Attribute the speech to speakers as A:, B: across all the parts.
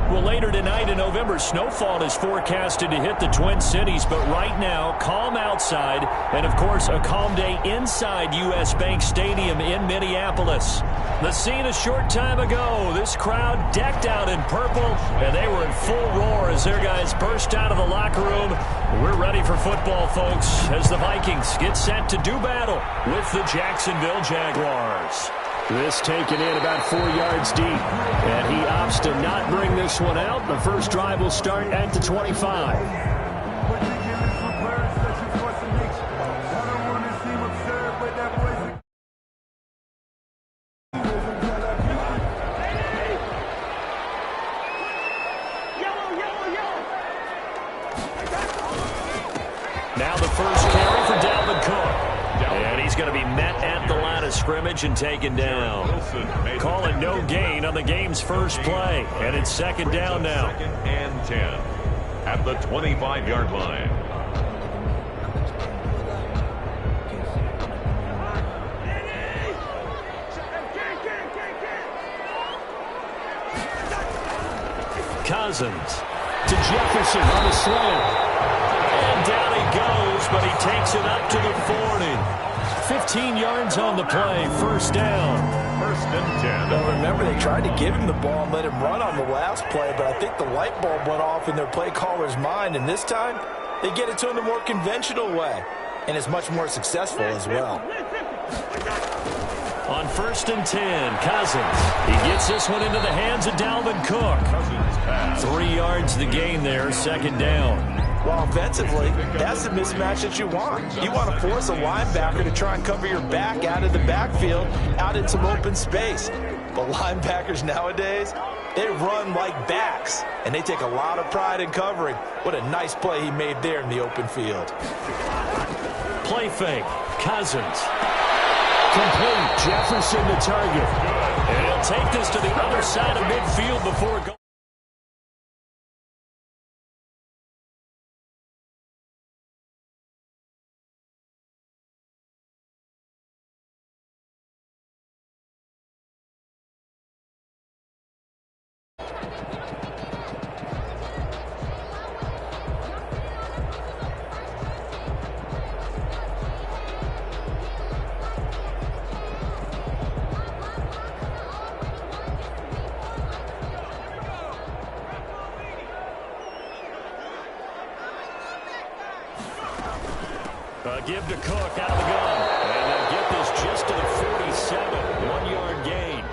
A: Well, later tonight in November, snowfall is forecasted to hit the Twin Cities, but right now, calm outside, and of course, a calm day inside U.S. Bank Stadium in Minneapolis. The scene a short time ago, this crowd decked out in purple, and they were in full roar as their guys burst out of the locker room. We're ready for football, folks, as the Vikings get set to do battle with the Jacksonville Jaguars. This taken in about 4 yards deep, and he opts to not bring this one out. The first drive will start at the 25. Now the first carry for Dalvin Cook. And he's going to be met at the line of scrimmage and taken down. Call it no gain on the game's first play. And it's second down now.
B: Second and 10 at the 25-yard line.
A: Cousins to Jefferson on the slant. And down he goes, but he takes it up to the 40. 15 yards on the play, first down.
B: First and 10.
C: Well, remember, they tried to give him the ball and let him run on the last play, but I think the light bulb went off in their play caller's mind, and this time they get it to him the more conventional way, and it's much more successful as well.
A: On first and 10, Cousins. He gets this one into the hands of Dalvin Cook. 3 yards the gain there, second down.
C: Well, offensively, that's the mismatch that you want. You want to force a linebacker to try and cover your back out of the backfield, out in some open space. But linebackers nowadays, they run like backs, and they take a lot of pride in covering. What a nice play he made there in the open field.
A: Play fake. Cousins. Complete. Jefferson the target. And he'll take this to the other side of midfield before going. Give to Cook out of the gun. And they'll get this just to the 47. 1-yard gain.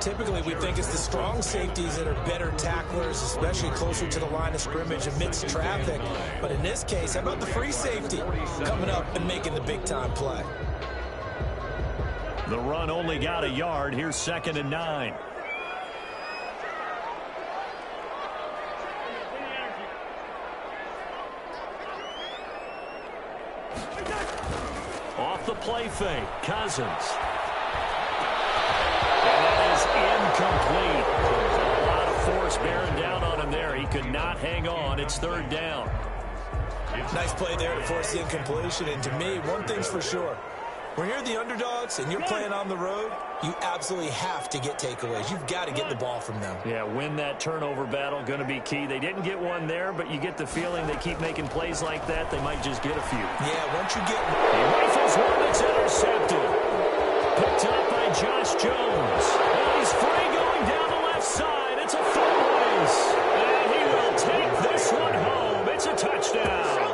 C: Typically, we think it's the strong safeties that are better tacklers, especially closer to the line of scrimmage amidst traffic. But in this case, how about the free safety coming up and making the big-time play?
A: The run only got a yard. Here's second and 9. Off the play fake, Cousins. And that is incomplete. A lot of force bearing down on him there. He could not hang on. It's third down.
C: Nice play there to force the incompletion. And to me, one thing's for sure. When you're the underdogs and you're playing on the road, you absolutely have to get takeaways. You've got to get the ball from them.
A: Yeah, win that turnover battle, going to be key. They didn't get one there, but you get the feeling they keep making plays like that, they might just get a few.
C: Yeah, once you get...
A: He rifles one that's intercepted. Picked up by Josh Jones. And he's free going down the left side. It's a full race. And he will take this one home. It's a touchdown.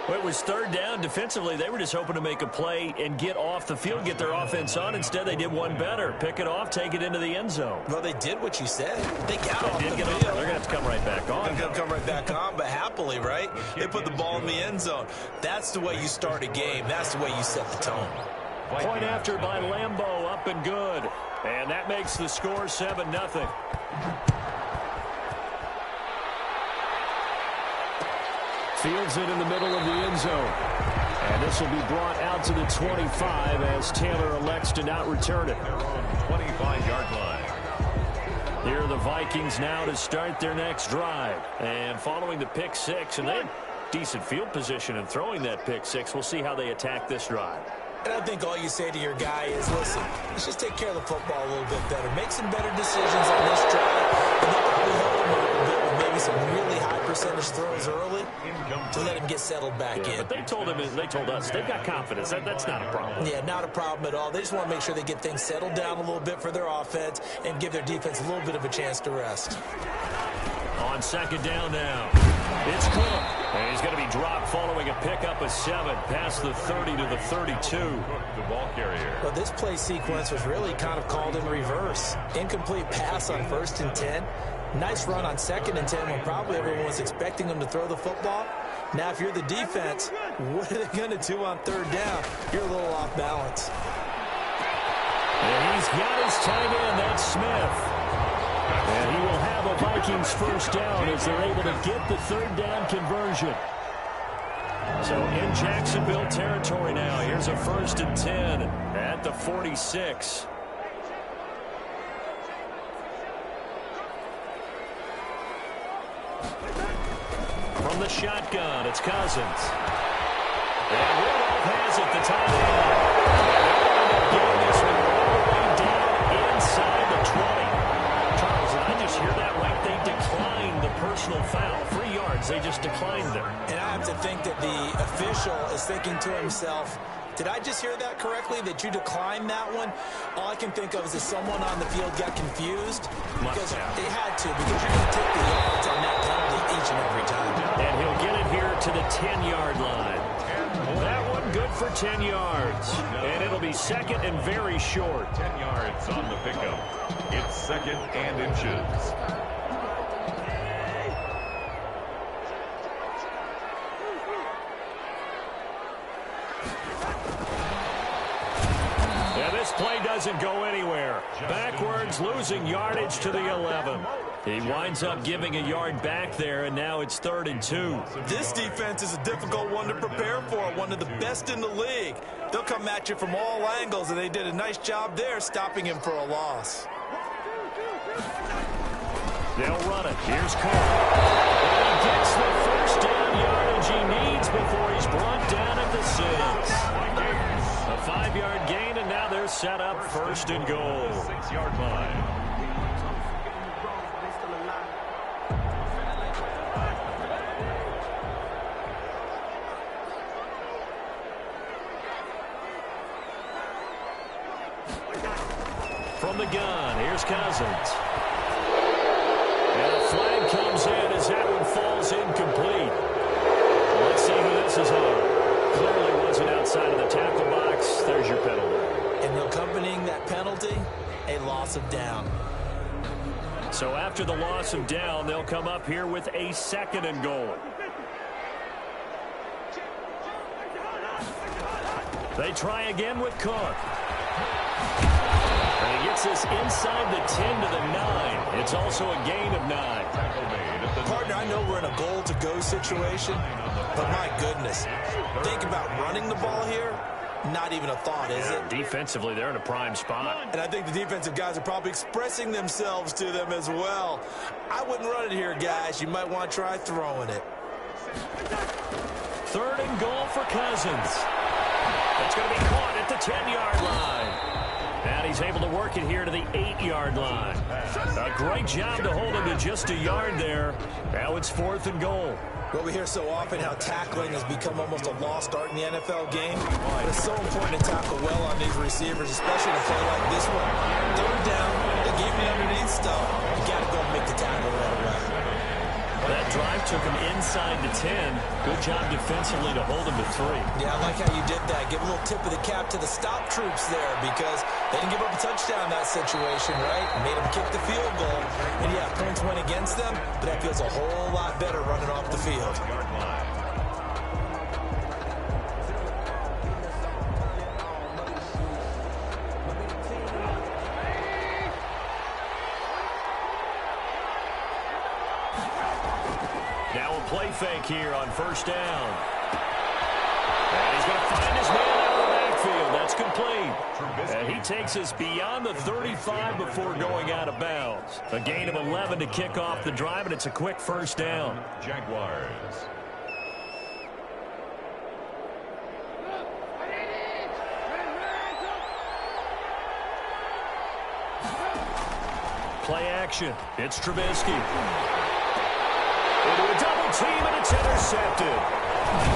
A: Well, it was third down. Defensively, they were just hoping to make a play and get off the field, get their offense on. Instead, they did one better. Pick it off, take it into the end zone.
C: Well, they did what you said. They got off the field.
A: They're going to have to come right back on.
C: They're going to come right back on, but happily, right? They put the ball in the end zone. That's the way you start a game. That's the way you set the tone.
A: Point after by Lambeau, up and good. And that makes the score 7-0. Fields it in the middle of the end zone. And this will be brought out to the 25 as Taylor elects to not return it.
B: They're on 25-yard line.
A: Here are the Vikings now to start their next drive. And following the pick six, and they had decent field position in throwing that pick six. We'll see how they attack this drive.
C: And I think all you say to your guy is, listen, let's just take care of the football a little bit better. Make some better decisions on this drive. And they'll probably help him a little bit with maybe some really high percentage throws early to let him get settled back in.
A: But they told us they've got confidence. That's not a problem.
C: Yeah, not a problem at all. They just want to make sure they get things settled down a little bit for their offense and give their defense a little bit of a chance to rest.
A: On second down now, it's Cook. And he's going to be dropped following a pickup of 7 past the 30 to the 32.
B: The ball carrier.
C: Well, this play sequence was really kind of called in reverse. Incomplete pass on 1st and 10. Nice run on 2nd and 10 when probably everyone was expecting them to throw the football. Now, if you're the defense, what are they going to do on 3rd down? You're a little off balance.
A: And he's got his tight end, that's Smith. And he will have a Vikings first down as they're able to get the 3rd down conversion. So in Jacksonville territory now, here's a 1st and 10 at the 46. From the shotgun, it's Cousins. And Rudolph has it, the tight end. Getting this one all the way down inside the 20. Charles, did I just hear that right? They declined the personal foul. 3 yards, they just declined them.
C: And I have to think that the official is thinking to himself, did I just hear that correctly, that you declined that one? All I can think of is that someone on the field got confused. Because they had to, because you're going to take the yards on that penalty each and every time.
A: And he'll get it here to the 10-yard line. That one good for 10 yards. And it'll be 2nd and very short.
B: 10 yards on the pickup. It's 2nd and inches.
A: This play doesn't go anywhere. Backwards, losing yardage to the 11. He winds up giving a yard back there, and now it's 3rd and 2.
C: This defense is a difficult one to prepare for, one of the best in the league. They'll come at you from all angles, and they did a nice job there stopping him for a loss.
A: They'll run it. Here's Cole. And he gets the first down yardage he needs before he's brought down at the 6. A 5-yard gain, and now they're set up 1st and goal.
B: 6-yard line.
A: From the gun, here's Cousins. And a flag comes in as that one falls incomplete. Let's see who this is on. Clearly wasn't outside of the tackle box. There's your penalty.
C: And accompanying that penalty, a loss of down.
A: So after the loss of down, they'll come up here with a 2nd and goal. They try again with Cook. And he gets this inside the 10 to the 9. It's also a gain of 9.
C: Partner, I know we're in a goal-to-go situation, but my goodness, think about running the ball here. Not even a thought, is it?
A: Defensively, they're in a prime spot.
C: And I think the defensive guys are probably expressing themselves to them as well. I wouldn't run it here, guys. You might want to try throwing it.
A: 3rd and goal for Cousins. It's going to be caught at the 10-yard line. And he's able to work it here to the 8-yard line. A great job to hold him to just a yard there. Now it's 4th and goal.
C: Well, we hear so often how tackling has become almost a lost art in the NFL game. But it's so important to tackle well on these receivers, especially in a play like this one. 3rd down, they gave me underneath stuff. You got to go and make the tackle right away.
A: That drive took him inside the 10. Good job defensively to hold him to 3.
C: Yeah, I like how you did that. Give a little tip of the cap to the stop troops there because they didn't give up a touchdown in that situation, right? Made them kick the field goal. And, yeah, points went against them, but that feels a whole lot better running off the field.
A: Now a play fake here on 1st down. And he's going to find his man out of the backfield. That's complete. And he takes us beyond the 35 before going out of bounds. A gain of 11 to kick off the drive, and it's a quick 1st down.
B: Jaguars.
A: Play action. It's Trubisky. Into a double team, and it's intercepted.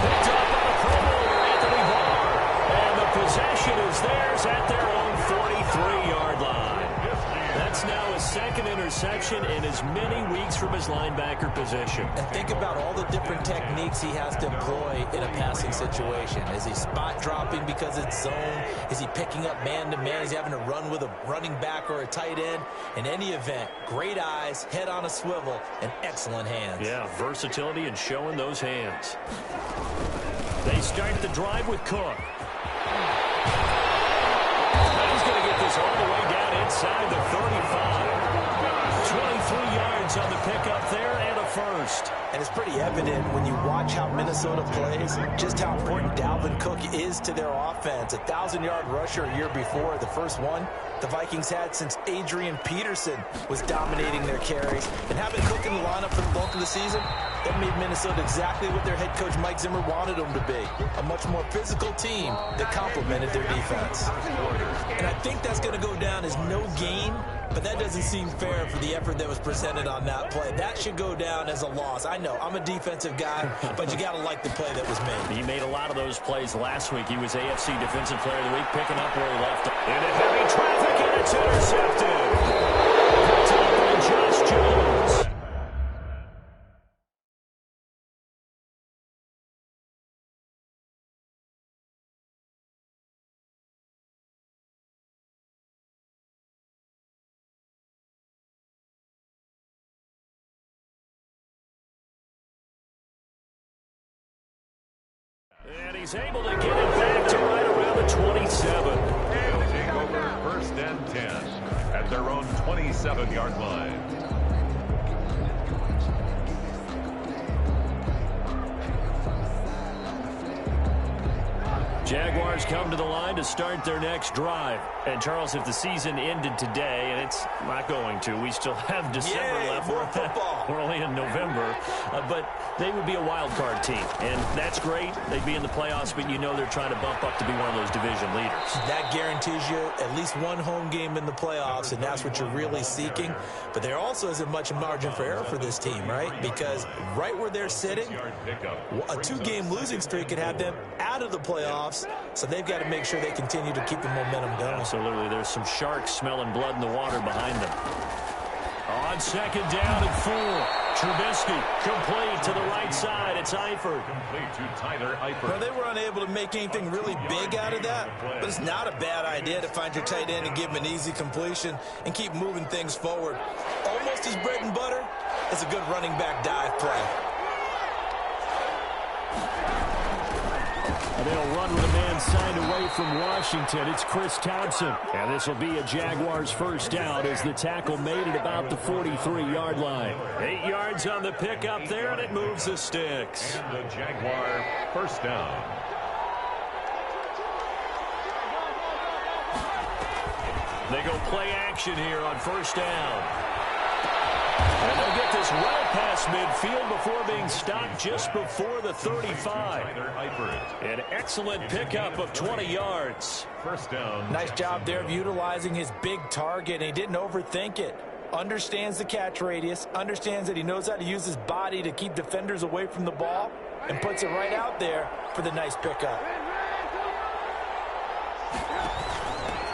A: Picked up on a promoter, Anthony Barr. And the possession is theirs at their own 43-yard line. That's now his second interception in as many weeks from his linebacker position.
C: And think about all the different techniques he has to employ in a passing situation. Is he spot dropping because it's zone? Is he picking up man-to-man? Is he having to run with a running back or a tight end? In any event, great eyes, head on a swivel, and excellent hands.
A: Yeah, versatility and showing those hands. They start the drive with Cook. He's going to get this all the way down inside the 35. 23 yards on the pickup there and a first.
C: And it's pretty evident when you watch how Minnesota plays, just how important Dalvin Cook is to their offense. 1,000-yard rusher a year before, the first one the Vikings had since Adrian Peterson was dominating their carries. And having Cook in the lineup for the bulk of the season, that made Minnesota exactly what their head coach Mike Zimmer wanted them to be. A much more physical team that complemented their defense. And I think that's going to go down as no gain, but that doesn't seem fair for the effort that was presented on that play. That should go down as a loss. I know, I'm a defensive guy, but you got to like the play that was made.
A: He made a lot of those plays last week. He was AFC Defensive Player of the Week, picking up where he left. Into heavy traffic, and it's intercepted. Picked up by Josh Jones. And he's able to get it back to right around the 27.
B: They'll take over first and 10 at their own 27-yard line.
A: Jaguars come to the line to start their next drive. And, Charles, if the season ended today, and it's not going to, we still have December left.
C: More football.
A: We're only in November. But they would be a wild card team. And that's great. They'd be in the playoffs, but you know they're trying to bump up to be one of those division leaders. That
C: guarantees you at least one home game in the playoffs, and that's what you're really seeking. But there also isn't much margin for error for this team, right? Because right where they're sitting, a two-game losing streak could have them out of the playoffs. So they've got to make sure they continue to keep the momentum going.
A: Absolutely. There's some sharks smelling blood in the water behind them. On second down and 4. Trubisky complete to the right side. It's Eifert.
B: Complete to Tyler Eifert.
C: Well, they were unable to make anything really big out of that, but it's not a bad idea to find your tight end and give him an easy completion and keep moving things forward. Almost his bread and butter is a good running back dive play.
A: They'll run with a man signed away from Washington. It's Chris Thompson. And this will be a Jaguars first down as the tackle made at about the 43-yard line. 8 yards on the pickup there, and it moves the sticks.
B: And the Jaguar first down.
A: They go play action here on first down. And they'll get this well past midfield before being stopped just before the 35. An excellent pickup of 20 yards.
B: First down.
C: Nice job there of utilizing his big target, and he didn't overthink it. Understands the catch radius, understands that he knows how to use his body to keep defenders away from the ball, and puts it right out there for the nice pickup.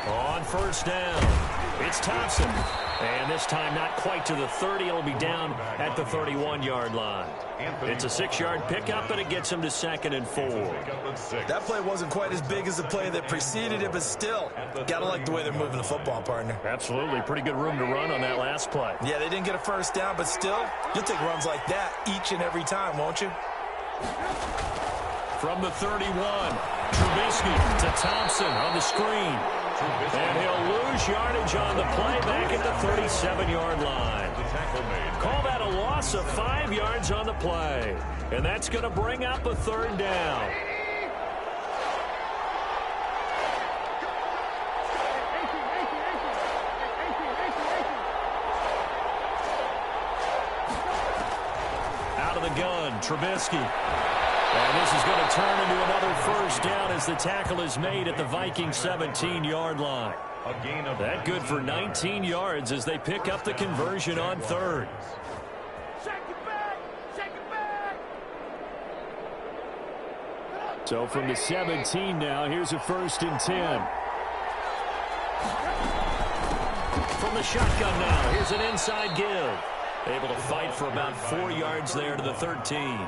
A: On first down, it's Thompson. And this time not quite to the 30. It'll be down at the 31-yard line. It's a 6-yard pickup, and it gets him to 2nd and 4.
C: That play wasn't quite as big as the play that preceded it, but still, gotta like the way they're moving the football, partner.
A: Absolutely. Pretty good room to run on that last play.
C: Yeah, they didn't get a first down, but still, you'll take runs like that each and every time, won't you?
A: From the 31, Trubisky to Thompson on the screen. And he'll lose yardage on the play back at the 37-yard line. Call that a loss of 5 yards on the play. And that's going to bring up a third down. Out of the gun, Trubisky. And this is going to turn into another first down as the tackle is made at the Vikings 17-yard line.
B: A gain of
A: that good for 19 yards as they pick up the conversion on third. So from the 17 now, here's a 1st and 10. From the shotgun now, here's an inside give. Able to fight for about 4 yards there to the 13.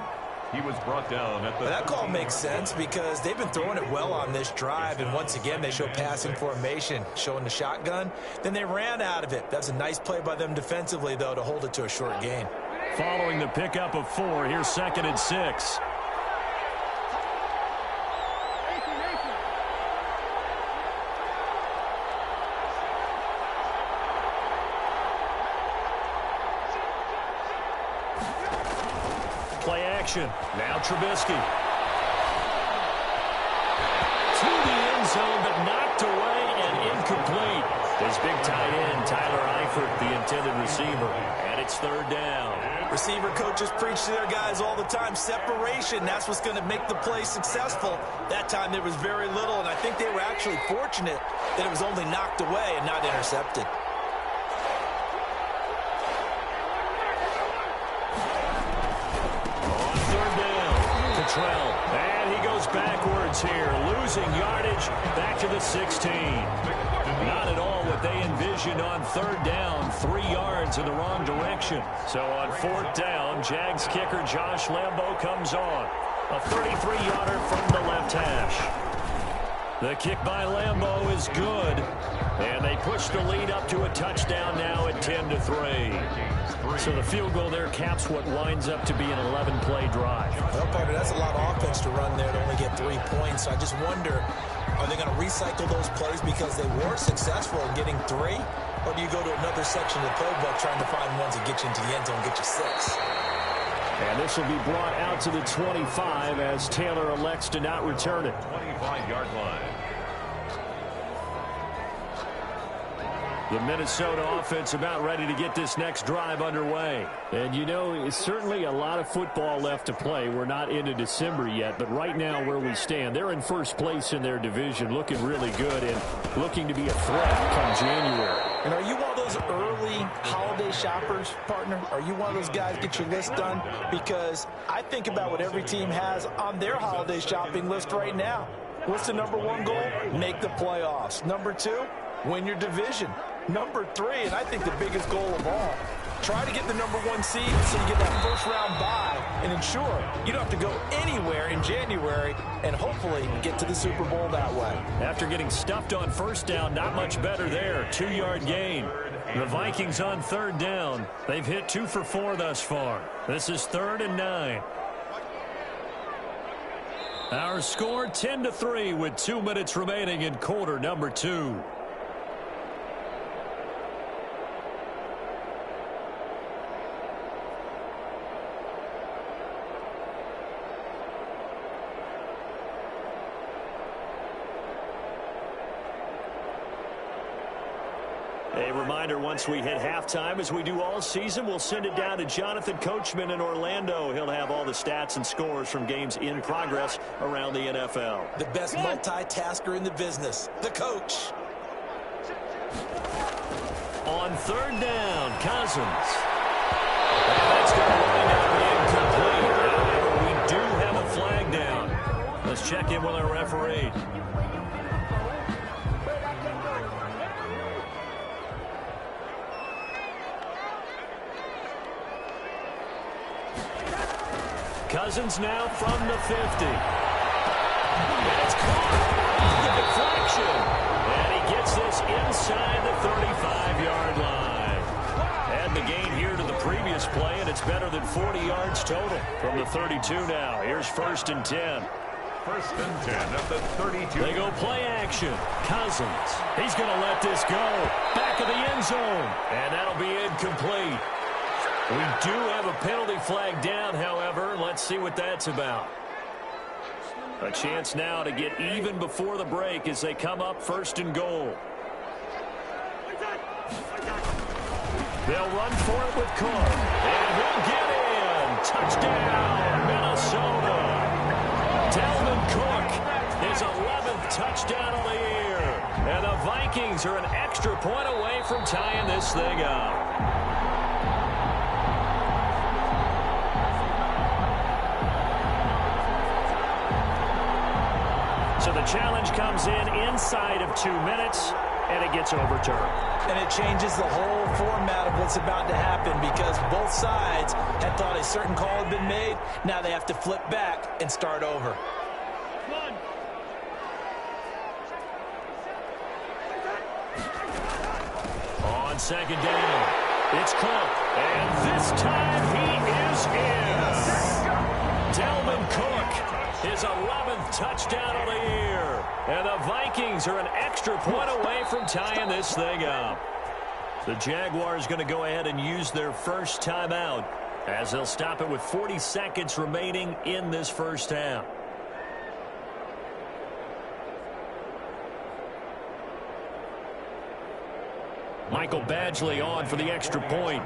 B: He was brought down at the...
C: That call makes sense because they've been throwing it well on this drive, and once again they show passing formation, showing the shotgun. Then they ran out of it. That's a nice play by them defensively, though, to hold it to a short gain.
A: Following the pickup of 4, here's 2nd and 6. Play action. Now Trubisky. To the end zone, but knocked away and incomplete. His big tight end, Tyler Eifert, the intended receiver. And it's 3rd down.
C: Receiver coaches preach to their guys all the time. Separation, that's what's going to make the play successful. That time there was very little, and I think they were actually fortunate that it was only knocked away and not intercepted.
A: And he goes backwards here, losing yardage back to the 16. Not at all what they envisioned on 3rd down, 3 yards in the wrong direction. So on 4th down, Jags kicker Josh Lambo comes on. A 33-yarder from the left hash. The kick by Lambo is good. And they push the lead up to a touchdown now at 10-3. So the field goal there caps what winds up to be an 11-play drive.
C: Well, partner, that's a lot of offense to run there to only get 3 points. I just wonder, are they going to recycle those plays because they were successful in getting 3? Or do you go to another section of the playbook trying to find ones that get you into the end zone and get you 6?
A: And this will be brought out to the 25 as Taylor elects to not return it.
B: 25-yard line.
A: The Minnesota offense about ready to get this next drive underway. And, you know, it's certainly a lot of football left to play. We're not into December yet, but right now where we stand, they're in 1st place in their division, looking really good and looking to be a threat come January.
C: And are you one of those early holiday shoppers, partner? Are you one of those guys get your list done? Because I think about what every team has on their holiday shopping list right now. What's the number 1 goal? Make the playoffs. Number 2, win your division. Number 3, and I think the biggest goal of all, try to get the number 1 seed so you get that 1st round bye and ensure you don't have to go anywhere in January and hopefully get to the Super Bowl that way.
A: After getting stuffed on 1st down, not much better there. 2-yard gain. The Vikings on 3rd down. They've hit 2 for 4 thus far. This is 3rd and 9. Our score 10-3 with 2 minutes remaining in quarter number 2. A reminder, once we hit halftime, as we do all season, we'll send it down to Jonathan Coachman in Orlando. He'll have all the stats and scores from games in progress around the NFL.
C: The best multitasker in the business, the coach.
A: On 3rd down, Cousins. And that's going to wind up incomplete. However, we do have a flag down. Let's check in with our referee. Cousins now from the 50. And it's caught off the deflection. And he gets this inside the 35-yard line. And the gain here to the previous play, and it's better than 40 yards total from the 32 now. Here's 1st and 10.
B: 1st and 10 at the 32.
A: They go play action. Cousins. He's going to let this go. Back of the end zone. And that'll be incomplete. We do have a penalty flag down, however. Let's see what that's about. A chance now to get even before the break as they come up 1st and goal. They'll run for it with Cook. And he'll get in. Touchdown, Minnesota. Dalvin Cook, his 11th touchdown of the year. And the Vikings are an extra point away from tying this thing up. So the challenge comes in inside of 2 minutes, and it gets overturned.
C: And it changes the whole format of what's about to happen because both sides had thought a certain call had been made. Now they have to flip back and start over.
A: On second down, it's Cook. And this time he is in. Dalvin Cook, his 11th touchdown of the year. And the Vikings are an extra point away from tying this thing up. The Jaguars going to go ahead and use their first timeout as they'll stop it with 40 seconds remaining in this first half. Michael Badgley on for the extra point.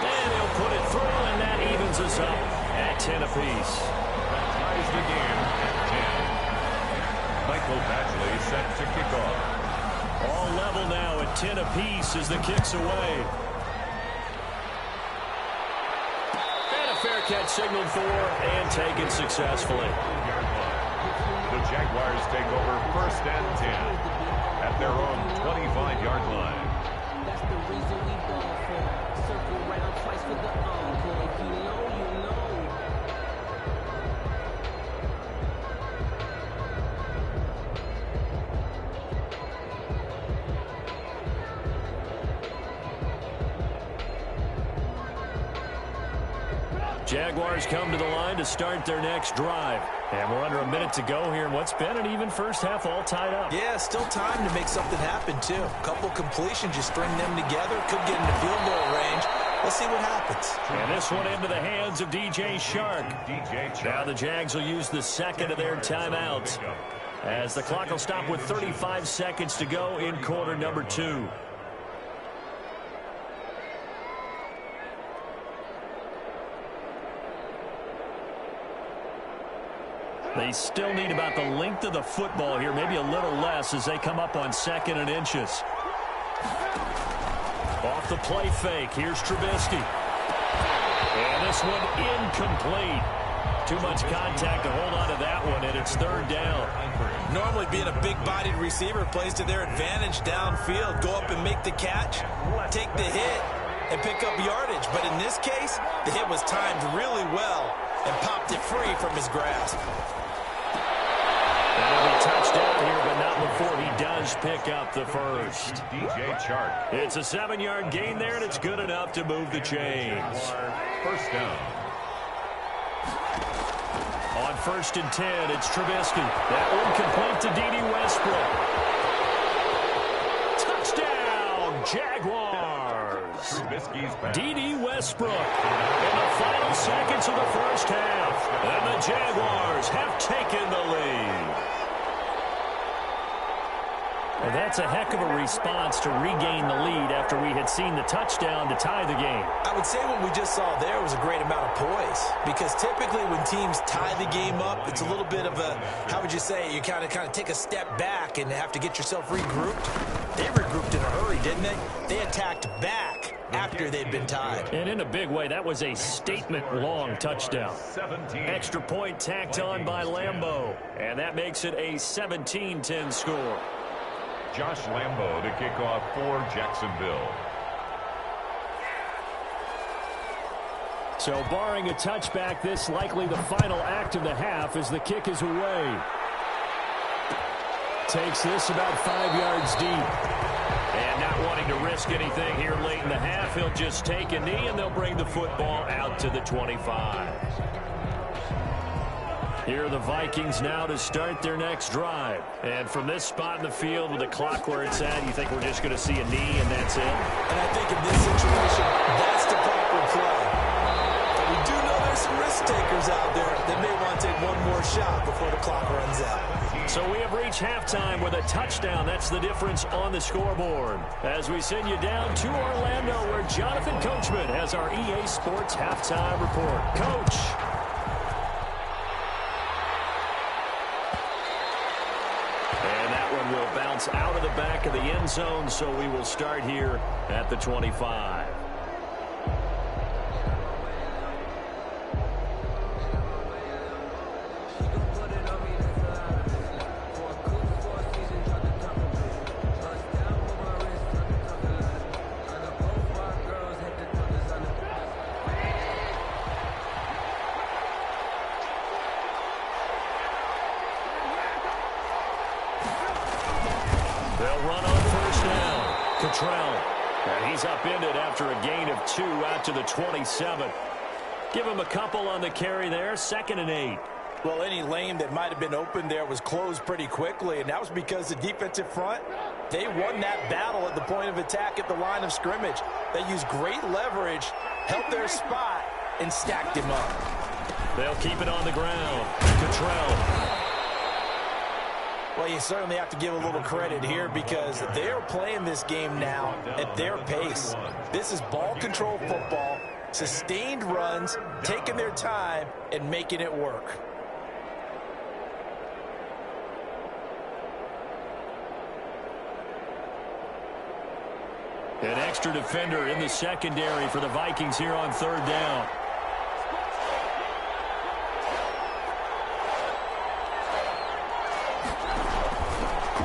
A: And he'll put it through, and that evens us up at 10 apiece.
B: That ties the game at 10. Michael Badgley set to kick off.
A: All level now at 10 apiece as the kick's away. And a fair catch signaled for and taken successfully.
B: The Jaguars take over first and 10 at their own 25-yard line.
D: That's the reason we ball for. Circle round twice for the encore. If you know, you know.
A: Jaguars come to the line to start their next drive. And we're under a minute to go here in what's been an even first half, all tied up.
C: Yeah, still time to make something happen, too. A couple completions, you string them together, could get into field goal range. Let's see what happens.
A: And this one into the hands of DJ Shark. Now the Jags will use the second of their timeouts as the clock will stop with 35 seconds to go in quarter number 2. They still need about the length of the football here, maybe a little less as they come up on 2nd and inches. Off the play fake, here's Trubisky. And this one incomplete. Too much contact to hold on to that one, and it's 3rd down.
C: Normally being a big-bodied receiver plays to their advantage downfield. Go up and make the catch, take the hit, and pick up yardage. But in this case, the hit was timed really well and popped it free from his grasp.
A: That'll be touchdown here, but not before he does pick up the first.
B: DJ Chark.
A: It's a 7-yard gain there, and it's good enough to move the chains.
B: First down.
A: On 1st and 10, it's Trubisky. That one complete to D.D. Westbrook. Touchdown, Jaguars.
B: Trubisky's back.
A: D.D. Westbrook in the final seconds of the first half. And the Jaguars have taken the lead. And that's a heck of a response to regain the lead after we had seen the touchdown to tie the game.
C: I would say what we just saw there was a great amount of poise, because typically when teams tie the game up, it's a little bit of a, how would you say, you kind of take a step back and have to get yourself regrouped. They regrouped in a hurry, didn't they? They attacked back after they'd been tied.
A: And in a big way, that was a statement-long touchdown.
B: 17.
A: Extra point tacked on by Lambeau, and that makes it a 17-10 score.
B: Josh Lambeau to kick off for Jacksonville.
A: So barring a touchback, this likely the final act of the half as the kick is away. Takes this about 5 yards deep. And not wanting to risk anything here late in the half, he'll just take a knee and they'll bring the football out to the 25. Here are the Vikings now to start their next drive. And from this spot in the field with the clock where it's at, you think we're just going to see a knee and that's it?
C: And I think in this situation, that's the proper play. But we do know there's some risk takers out there that may want to take one more shot before the clock runs out.
A: So we have reached halftime with a touchdown. That's the difference on the scoreboard. As we send you down to Orlando, where Jonathan Coachman has our EA Sports halftime report. Coach. It's out of the back of the end zone, so we will start here at the 25. And he's upended after a gain of 2 out to the 27. Give him a couple on the carry there, 2nd and 8.
C: Well, any lane that might have been open there was closed pretty quickly, and that was because the defensive front, they won that battle at the point of attack at the line of scrimmage. They used great leverage, held their spot, and stacked him up.
A: They'll keep it on the ground. Cottrell.
C: Well, you certainly have to give a little credit here because they're playing this game now at their pace. This is ball control football, sustained runs, taking their time, and making it work.
A: An extra defender in the secondary for the Vikings here on 3rd down.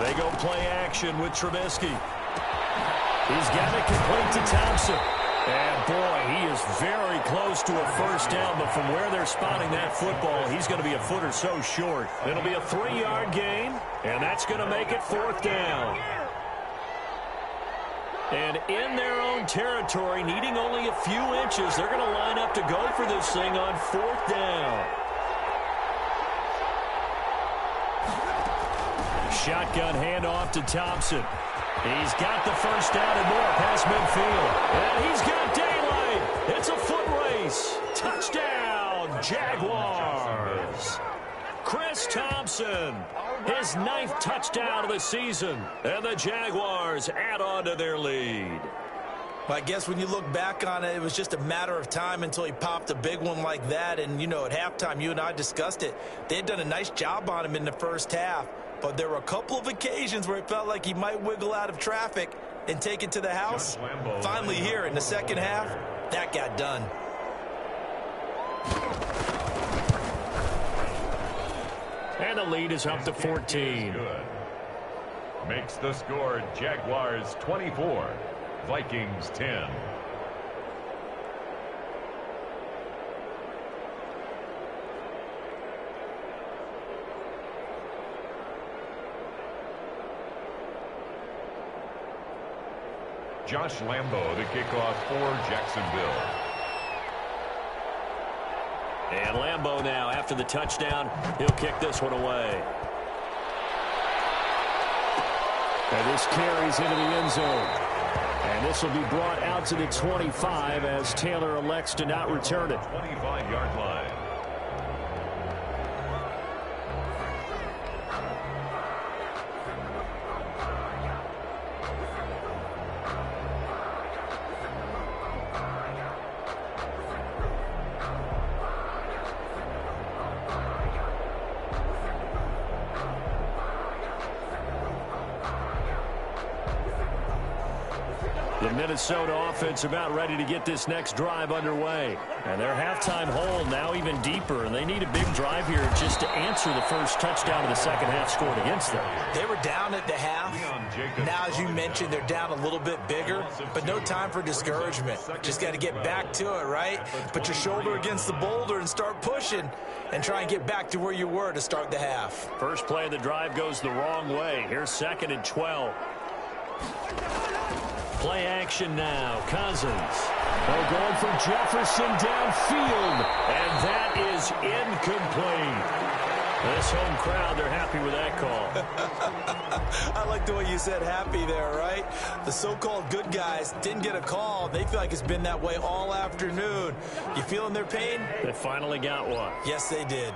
A: They go play action with Trubisky. He's got it complete to Thompson. And, boy, he is very close to a first down, but from where they're spotting that football, he's going to be a foot or so short. It'll be a 3-yard gain, and that's going to make it 4th down. And in their own territory, needing only a few inches, they're going to line up to go for this thing on 4th down. Shotgun handoff to Thompson. He's got the first down and more past midfield. And he's got daylight. It's a foot race. Touchdown, Jaguars. Chris Thompson, his 9th touchdown of the season. And the Jaguars add on to their lead.
C: Well, I guess when you look back on it, it was just a matter of time until he popped a big one like that. And, you know, at halftime, you and I discussed it. They had done a nice job on him in the first half. But there were a couple of occasions where it felt like he might wiggle out of traffic and take it to the house. Finally here in the second half, that got done.
A: And the lead is up to 14.
B: Makes the score Jaguars 24, Vikings 10. Josh Lambo, the kickoff for Jacksonville.
A: And Lambo now, after the touchdown, he'll kick this one away. And this carries into the end zone. And this will be brought out to the 25 as Taylor elects to not return it.
B: 25-yard line.
A: The Minnesota offense about ready to get this next drive underway. And their halftime hole now even deeper, and they need a big drive here just to answer the first touchdown of the second half scored against them.
C: They were down at the half. Now, as you mentioned, they're down a little bit bigger, but no time for discouragement. Just got to get back to it, right? Put your shoulder against the boulder and start pushing and try and get back to where you were to start the half.
A: First play of the drive goes the wrong way. Here's 2nd and 12. Play action now. Cousins. They're going for Jefferson downfield. And that is incomplete. This home crowd, they're happy with that call.
C: I like the way you said happy there, right? The so-called good guys didn't get a call. They feel like it's been that way all afternoon. You feeling their pain?
A: They finally got one.
C: Yes, they did.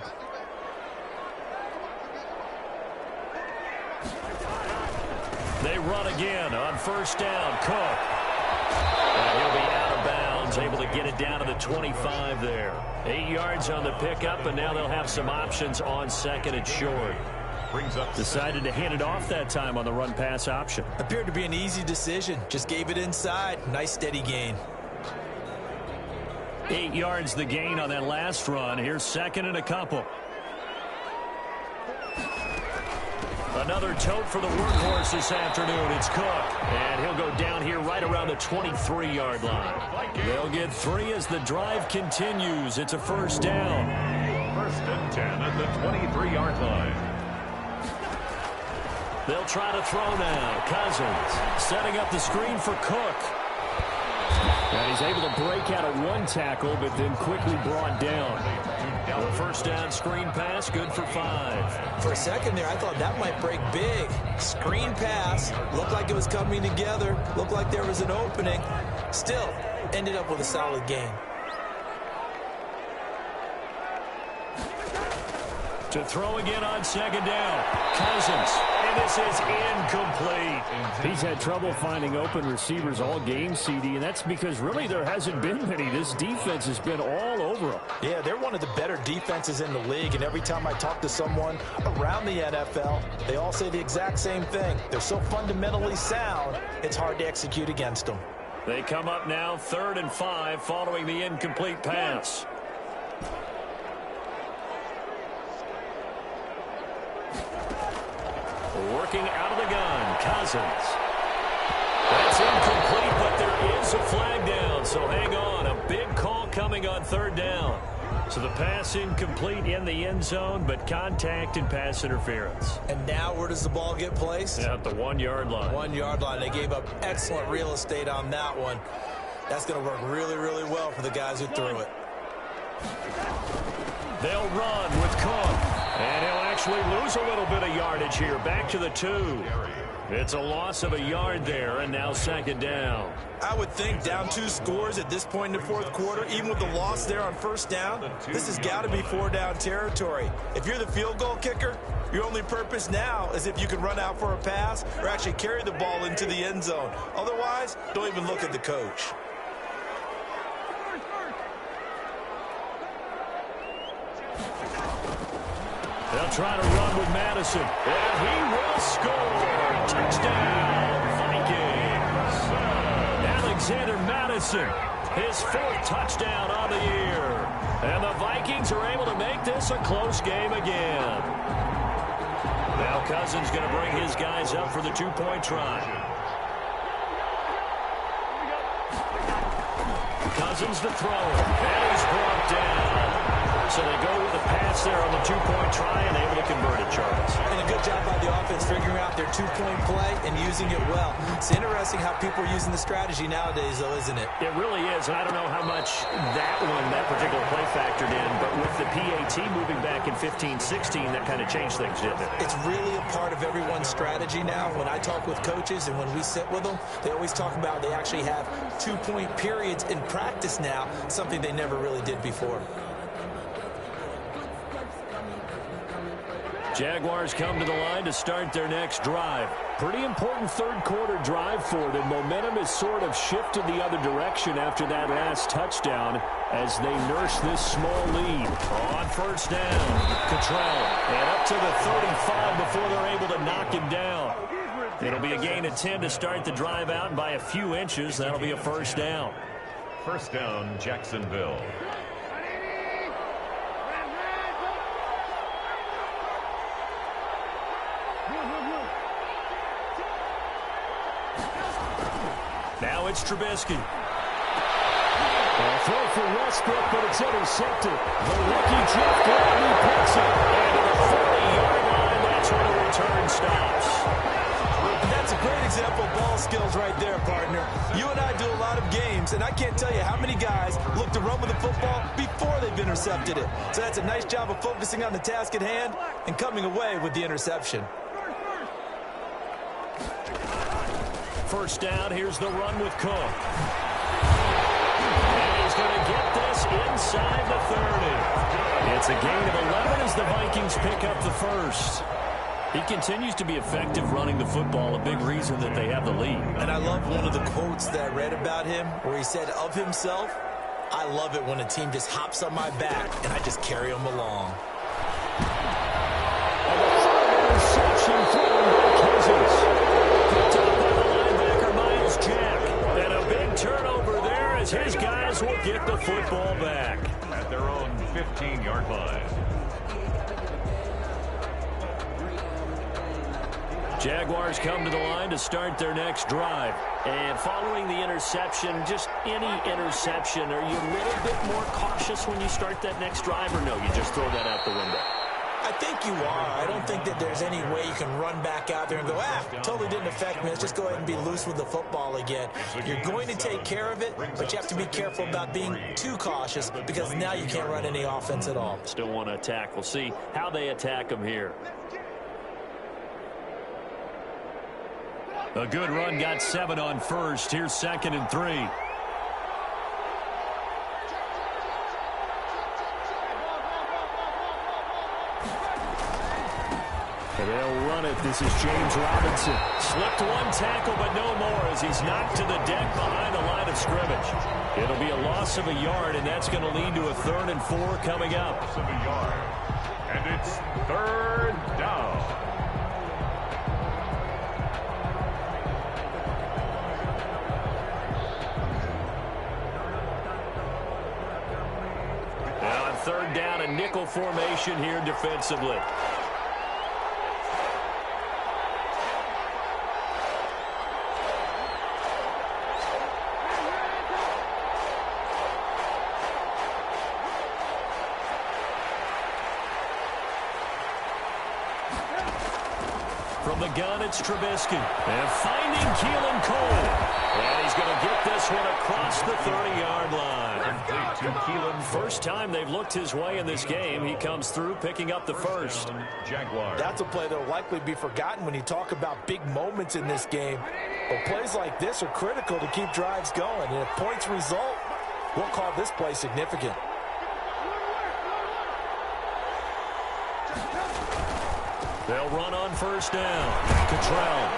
A: They run again on first down. Cook. And he'll be out of bounds, able to get it down to the 25 there. 8 yards on the pickup, and now they'll have some options on 2nd and short.
B: brings up
A: Decided to hand it off that time on the run-pass option.
C: Appeared to be an easy decision. Just gave it inside. Nice steady gain.
A: 8 yards the gain on that last run. Here's second and a couple. Another tote for the workhorse this afternoon. It's Cook. And he'll go down here right around the 23-yard line. They'll get 3 as the drive continues. It's a first down.
B: First and 10 at the 23-yard line.
A: They'll try to throw now. Cousins setting up the screen for Cook. And he's able to break out of one tackle, but then quickly brought down. The first down screen pass, good for 5.
C: For a second there, I thought that might break big. Screen pass. Looked like it was coming together. Looked like there was an opening. Still, ended up with a solid gain.
A: To throw again on second down. Cousins. And this is incomplete. He's had trouble finding open receivers all game, CD, and that's because really there hasn't been many. This defense has been all over them.
C: Yeah, they're one of the better defenses in the league, and every time I talk to someone around the NFL, they all say the exact same thing. They're so fundamentally sound, it's hard to execute against them.
A: They come up now 3rd and 5 following the incomplete pass. Working out of the gun, Cousins. That's incomplete, but there is a flag down, so hang on. A big call coming on 3rd down. So the pass incomplete in the end zone, but contact and pass interference.
C: And now where does the ball get placed?
A: At the 1-yard line.
C: 1-yard line. They gave up excellent real estate on that one. That's going to work really, really well for the guys who threw it.
A: They'll run with Cook. And he'll actually lose a little bit of yardage here. Back to the 2. It's a loss of a yard there, and now second down.
C: I would think down 2 scores at this point in the 4th quarter, even with the loss there on first down, this has got to be 4-down territory. If you're the field goal kicker, your only purpose now is if you can run out for a pass or actually carry the ball into the end zone. Otherwise, don't even look at the coach.
A: They'll try to run with Madison. And he will score. Touchdown, Vikings. Alexander Madison, his 4th touchdown on the year. And the Vikings are able to make this a close game again. Now Cousins going to bring his guys up for the 2-point try. Cousins to throw. And he's brought down. So they go with the pass there on the 2-point try and able to convert it, Charles.
C: And a good job by the offense figuring out their 2-point play and using it well. It's interesting how people are using the strategy nowadays, though, isn't it?
A: It really is, and I don't know how much that particular play factored in, but with the PAT moving back in 15-16, that kind of changed things, didn't it?
C: It's really a part of everyone's strategy now. When I talk with coaches and when we sit with them, they always talk about they actually have 2-point periods in practice now, something they never really did before.
A: Jaguars come to the line to start their next drive. Pretty important 3rd quarter drive for them. Momentum has sort of shifted the other direction after that last touchdown as they nurse this small lead. On first down, Cottrell, and up to the 35 before they're able to knock him down. It'll be a gain of 10 to start the drive out, and by a few inches, that'll be a first down.
B: First down, Jacksonville.
A: Now it's Trubisky. A throw for Westbrook, but it's intercepted. The rookie Jeff Gladney picks it. And to the 40-yard line, that's where the return stops.
C: That's a great example of ball skills right there, partner. You and I do a lot of games, and I can't tell you how many guys look to run with the football before they've intercepted it. So that's a nice job of focusing on the task at hand and coming away with the interception.
A: First down, here's the run with Cook. And he's going to get this inside the 30. It's a gain of 11 as the Vikings pick up the first. He continues to be effective running the football, a big reason that they have the lead.
C: And I love one of the quotes that I read about him where he said of himself, "I love it when a team just hops on my back and I just carry them along."
A: Rushing through Cousins. Picked up by the linebacker, Miles Jack. And a big turnover there as his guys will get the football back.
B: At their own 15-yard line.
A: Jaguars come to the line to start their next drive. And following the interception, just any interception, are you a little bit more cautious when you start that next drive, or no, you just throw that out the window?
C: I think you are. I don't think that there's any way you can run back out there and go, totally didn't affect me. Let's just go ahead and be loose with the football again. You're going to take care of it, but you have to be careful about being too cautious because now you can't run any offense at all.
A: Still want to attack. We'll see how they attack them here. A good run, got 7 on first. Here's 2nd and 3. And they'll run it. This is James Robinson. Slipped one tackle, but no more as he's knocked to the deck behind the line of scrimmage. It'll be a loss of a yard, and that's going to lead to a 3rd and 4 coming up.
B: Loss of a yard. And it's 3rd down.
A: Now on 3rd down, a nickel formation here defensively. From the gun, it's Trubisky. And finding Keelan Cole. And he's going to get this one across the 30-yard line.
B: To Keelan.
A: First time they've looked his way in this game. He comes through picking up the first.
B: Jaguars.
C: That's a play that will likely be forgotten when you talk about big moments in this game. But plays like this are critical to keep drives going. And if points result, we'll call this play significant.
A: They'll run on 1st down. Cottrell.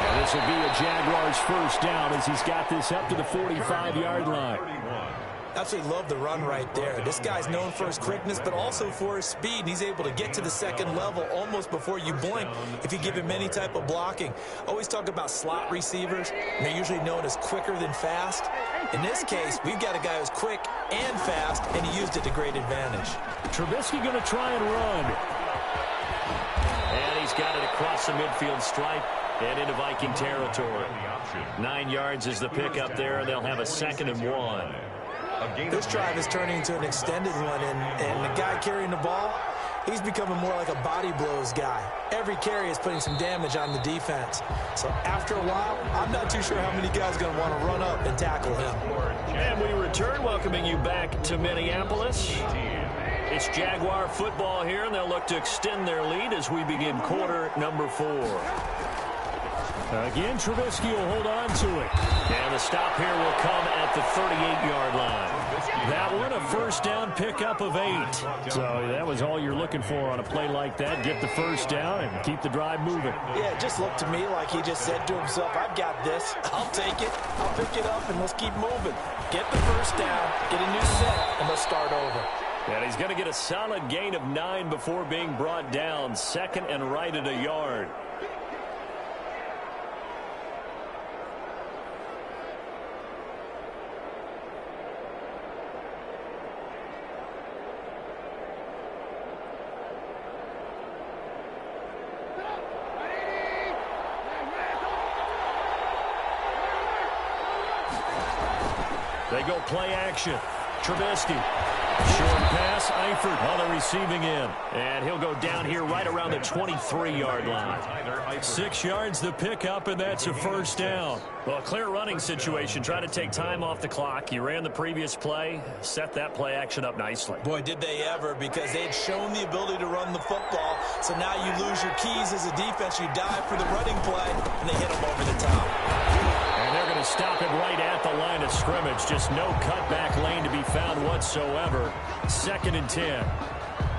A: And this will be a Jaguars 1st down as he's got this up to the 45-yard line.
C: Absolutely love the run right there. This guy's known for his quickness, but also for his speed. He's able to get to the 2nd level almost before you blink if you give him any type of blocking. Always talk about slot receivers, and they're usually known as quicker than fast. In this case, we've got a guy who's quick and fast, and he used it to great advantage.
A: Trubisky going to try and run. And he's got it across the midfield stripe and into Viking territory. 9 yards is the pickup there, and they'll have a 2nd and 1.
C: This drive is turning into an extended one, and the guy carrying the ball, he's becoming more like a body blows guy. Every carry is putting some damage on the defense. So after a while, I'm not too sure how many guys are going to want to run up and tackle him.
A: And we return, welcoming you back to Minneapolis. It's Jaguar football here, and they'll look to extend their lead as we begin quarter number 4. Again, Trubisky will hold on to it. And the stop here will come at the 38-yard line. That one, a 1st down pickup of 8. So that was all you're looking for on a play like that. Get the 1st down and keep the drive moving.
C: Yeah, it just looked to me like he just said to himself, I've got this. I'll take it. I'll pick it up, and let's keep moving. Get the 1st down, get a new set, and let's start over.
A: And he's going to get a solid gain of 9 before being brought down. 2nd and right at a yard. They go play action. Trubisky. Short pass, Eifert on the receiving end. And he'll go down here right around the 23-yard line. 6 yards the pickup, and that's a 1st down. Well, a clear running situation. Try to take time off the clock. You ran the previous play, set that play action up nicely.
C: Boy, did they ever, because they'd shown the ability to run the football. So now you lose your keys as a defense. You dive for the running play, and they hit them over the top.
A: And they're going to stop it right at the line of scrimmage. Just no cutback lane to be found whatsoever. 2nd and 10.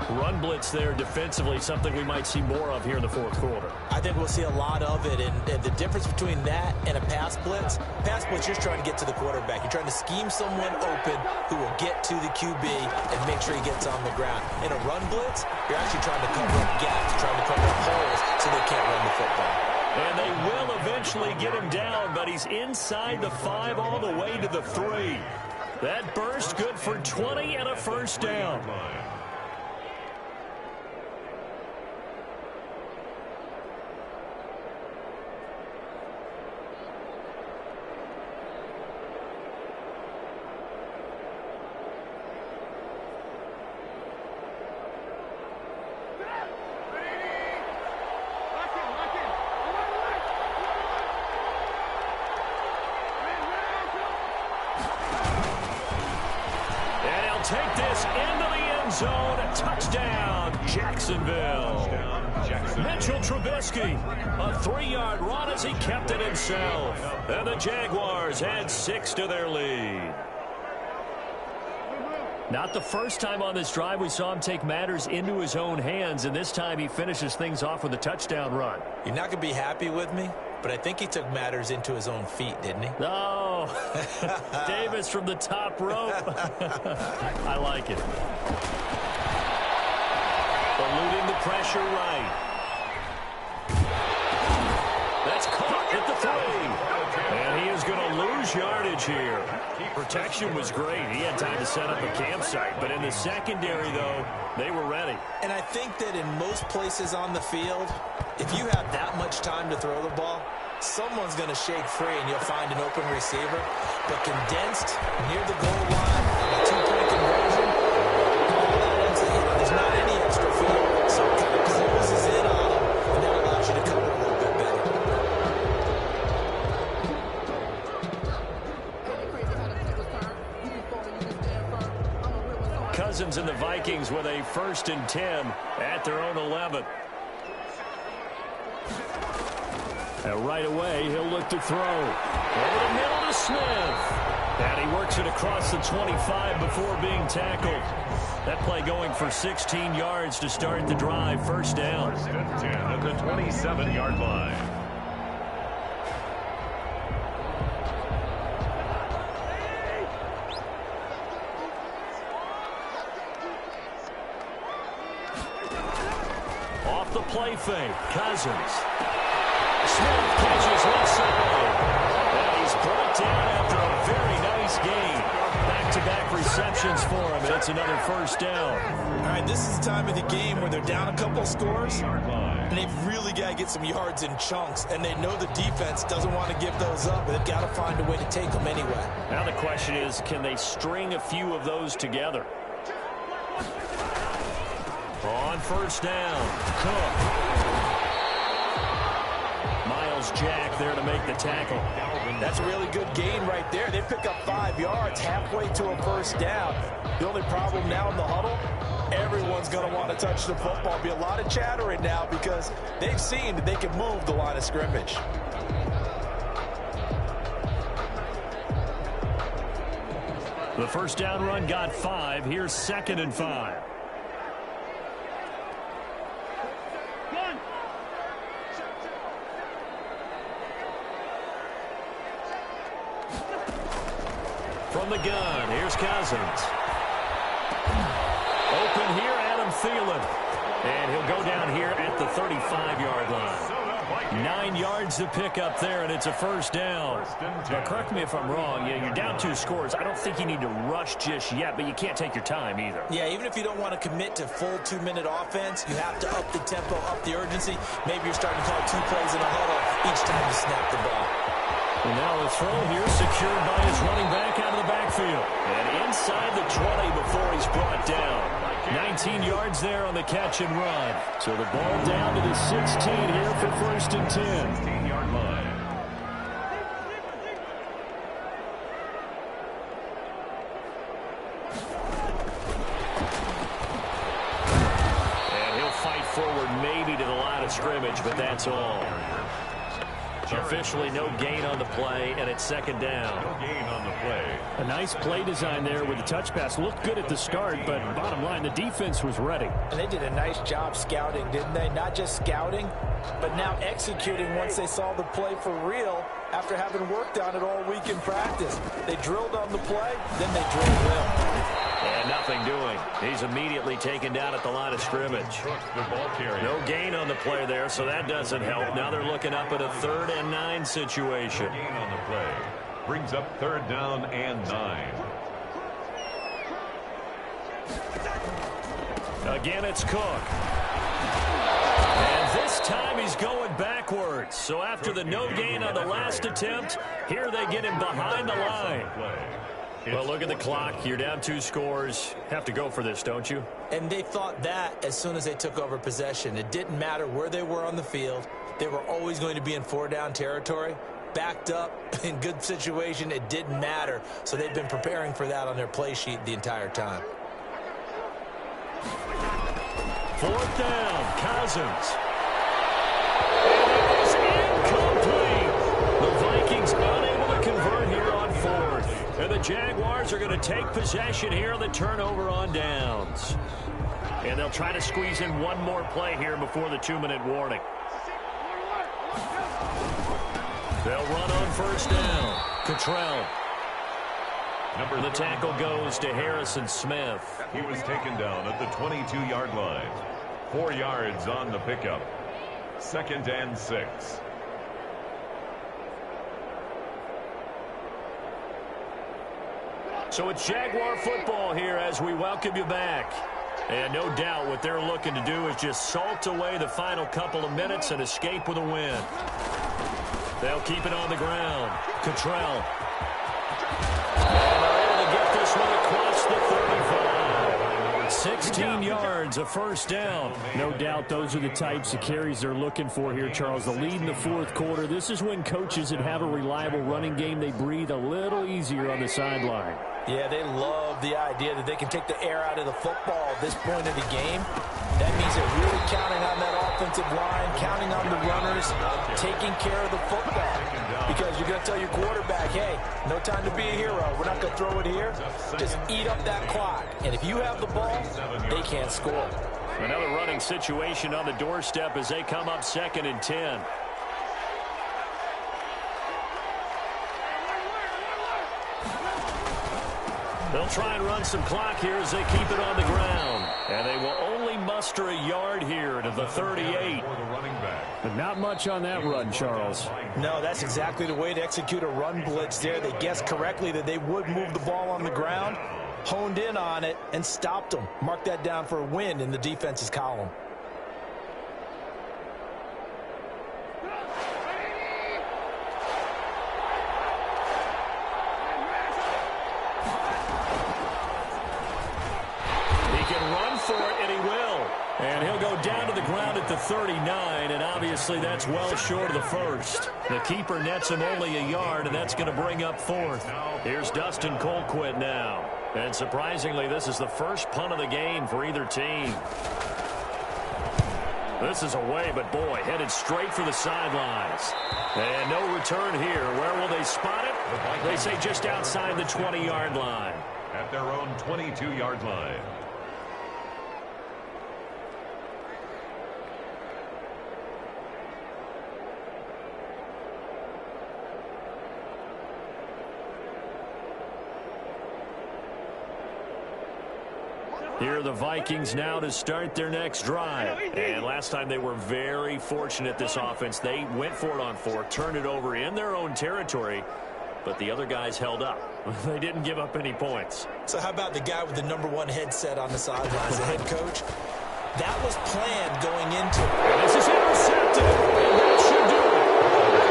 A: Run blitz there defensively, something we might see more of here in the fourth quarter.
C: I think we'll see a lot of it, and the difference between that and a pass blitz, you're trying to get to the quarterback. You're trying to scheme someone open who will get to the QB and make sure he gets on the ground. In a run blitz, you're actually trying to cover up gaps, trying to cover up holes so they can't run the football.
A: And they will eventually get him down, but he's inside the 5 all the way to the 3. That burst good for 20 and a first down. Take this into the end zone. A touchdown, Jacksonville. Mitchell Trubisky, a 3-yard run as he kept it himself. And the Jaguars add 6 to their lead. Not the first time on this drive we saw him take matters into his own hands, and this time he finishes things off with a touchdown run.
C: You're not going to be happy with me, but I think he took matters into his own feet, didn't he?
A: No. Davis from the top rope. I like it. Eluding the pressure right. That's caught at the 3. And he is going to lose yardage here. Protection was great. He had time to set up a campsite. But in the secondary, though, they were ready. And I think that in most places on the field, if you have that much time to throw the ball, someone's going to shake free and you'll find an open receiver. But condensed near the goal line, a 2-point conversion, there's not any extra field. So it kind of closes in on them, and that allows you to cover a little bit better. Cousins and the Vikings with a 1st and 10 at their own 11. And right away, he'll look to throw. Over the middle to Smith. And he works it across the 25 before being tackled. That play going for 16 yards to start the drive. First down.
B: 1st and 10 at the 27-yard line.
A: Off the play fake, Cousins. Smith catches left side. And he's brought down after a very nice game. Back-to-back receptions for him, and it's another first down. All right, this is the time of the game where they're down a couple scores, and they've really got to get some yards in chunks, and they know the defense doesn't want to give those up, but they've got to find a way to take them anyway. Now the question is, can they string a few of those together? On first down, Cook. Jack there to make the tackle. That's a really good gain right there. They pick up 5 yards halfway to a first down. The only problem now in the huddle, everyone's going to want to touch the football. There'll be a lot of chattering now because they've seen that they can move the line of scrimmage. The first down run got 5. Here's 2nd and 5. From the gun, here's Cousins. Open here, Adam Thielen. And he'll go down here at the 35-yard line. 9 yards to pick up there, and it's a first down. Now, correct me if I'm wrong. Yeah, you're down 2 scores. I don't think you need to rush just yet, but you can't take your time either. Yeah, even if you don't want to commit to full 2-minute offense, you have to up the tempo, up the urgency. Maybe you're starting to call 2 plays in a huddle each time you snap the ball. And now the throw here secured by his running back out of the backfield. And inside the 20 before he's brought down. 19 yards there on the catch and run. So the ball down to the 16 here for 1st and 10.
B: 16-yard line.
A: And he'll fight forward maybe to the line of scrimmage, but that's all. Officially no gain on the play, and it's second down.
B: No gain on the play.
E: A nice play design there with the touch pass. Looked good at the start, but bottom line, the defense was ready.
C: And they did a nice job scouting, didn't they? Not just scouting, but now executing once they saw the play for real after having worked on it all week in practice. They drilled on the play, then they drilled him.
A: And nothing doing. He's immediately taken down at the line of scrimmage.
B: The ball carrier.
A: No gain on the play there, so that doesn't help. Now they're looking up at a 3rd and 9 situation.
B: No gain on the play. Brings up 3rd down and 9.
A: Again, it's Cook. And this time he's going backwards. So after the no gain on the last attempt, here they get him behind the line. Well, look at the clock. You're down 2 scores. Have to go for this, don't you?
C: And they thought that as soon as they took over possession. It didn't matter where they were on the field. They were always going to be in 4-down territory. Backed up, in good situation, it didn't matter. So they've been preparing for that on their play sheet the entire time.
A: 4th down, Cousins. And it is incomplete. The Vikings unable to convert here on 4th. And the Jaguars are going to take possession here on the turnover on downs. And they'll try to squeeze in one more play here before the 2-minute warning. They'll run on 1st down. Cottrell. The tackle goes to Harrison Smith.
B: He was taken down at the 22-yard line. 4 yards on the pickup. 2nd and 6.
A: So it's Jaguar football here as we welcome you back. And no doubt what they're looking to do is just salt away the final couple of minutes and escape with a win. They'll keep it on the ground. Cottrell. And they're able to get this one across the 35. 16 yards, a 1st down.
E: No doubt those are the types of carries they're looking for here, Charles. The lead in the 4th quarter. This is when coaches that have a reliable running game, they breathe a little easier on the sideline.
C: Yeah, they love the idea that they can take the air out of the football at this point of the game. That means they're really counting on that offensive line, counting on the runners, taking care of the football. Because you're going to tell your quarterback, hey, no time to be a hero. We're not going to throw it here. Just eat up that clock. And if you have the ball, they can't score.
A: Another running situation on the doorstep as they come up 2nd and 10. They'll try and run some clock here as they keep it on the ground. And they will only muster a yard here to the 38.
E: But not much on that run, Charles.
C: No, that's exactly the way to execute a run blitz there. They guessed correctly that they would move the ball on the ground, honed in on it, and stopped them. Mark that down for a win in the defense's column.
A: And he'll go down to the ground at the 39, and obviously that's well short of the 1st. The keeper nets him only a yard, and that's going to bring up 4th. Here's Dustin Colquitt now. And surprisingly, this is the first punt of the game for either team. This is away, but boy, headed straight for the sidelines. And no return here. Where will they spot it? They say just outside the 20-yard line.
B: At their own 22-yard line.
A: Here are the Vikings now to start their next drive. And last time they were very fortunate, this offense. They went for it on 4, turned it over in their own territory, but the other guys held up. They didn't give up any points.
C: So how about the guy with the #1 headset on the sidelines, the head coach? That was planned going into it.
A: And this is intercepted. And that should do it.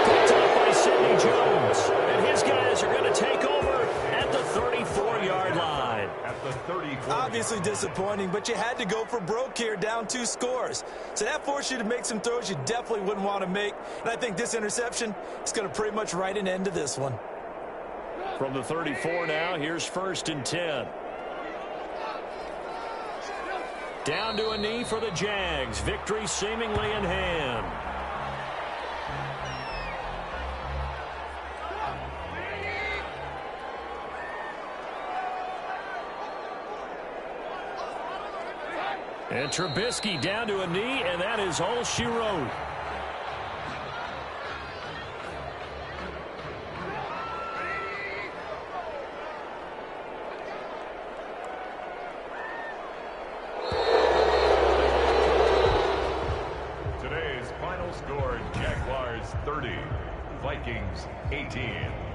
A: Picked up by Sidney Jones. And his guys are going to take over at the 34-yard line.
B: At the 34.
C: Obviously disappointing, but you had to go for broke here, down 2 scores. So that forced you to make some throws you definitely wouldn't want to make. And I think this interception is going to pretty much write an end to this one.
A: From the 34 now, here's 1st and 10. Down to a knee for the Jags. Victory seemingly in hand. And Trubisky down to a knee, and that is all she wrote.
B: Today's final score, Jaguars 30, Vikings 18.